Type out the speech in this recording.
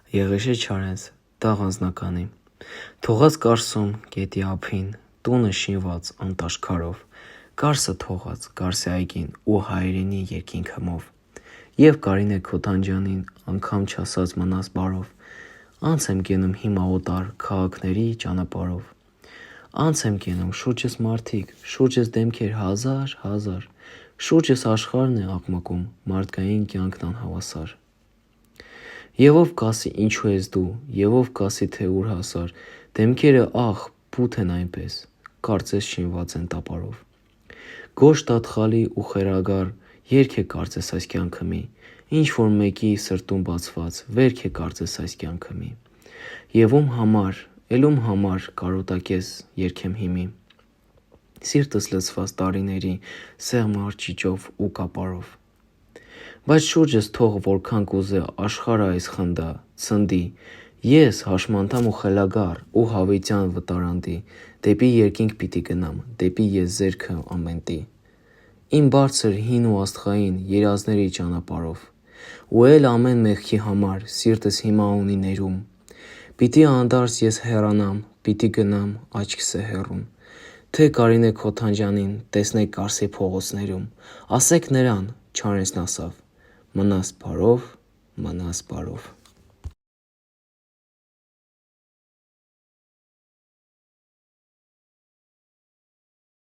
Եղեշե չարենց, տաղ անձնականի, թողած կարսում գետի ափին, տունը շինված անտաշքարով, կարսը թողած կարսի այգին ու հայրենի երկինք հմով, և Կարինե Քոթանջյանին անգամ չասած մնաս բարով, անց եմ գնում հիմա օտար քաղաքների ճանապարհով, անց եմ գնում շուրջս մարդիկ, շուրջս դեմքեր հազար, շուրջս աշխարհն է աղմկում, մարդկային կյանքն անհավասար։ Եվ ով կասի ինչու ես դու, և ով կասի թե ուր հասար, դեմքերը ահ բութ են այնպես, կարծես շինված են տապարով։ Գոշ տատխալի ու խելագար երգ է կարծես այս կյանքը մի, ինչ-որ մեկի սրտում բացված վերք է կարծես այս կյանքը մի։ Եվ ում համար կարոտակես երգեմ հիմի, սիրտս լցված տարիների սեղմ արճիճով ու կապարով։ Բայց շուրջս թող որքան կուզե աշխարհը այս խնդա, ցնդի, ես հաշմանդամ ու խելագար ու հավիտյան վտարանդի, դեպի երկինք պիտի գնամ, դեպի եզերքը ամենտի, իմ բարձր հին ու աստղային երազների ճանապարհով, ու էլ ամեն մեղքի համար սիրտս հիմա ունի ներում, պիտի անդարս ես հեռանամ, պիտի գնամ աչքս է հեռում, թե Կարինե Քոթանջյանին տեսնեք Կարսի փողոցներում, ասեք նրան՝ չարենցն ասավ, մնաս բարով, մնաս բարով։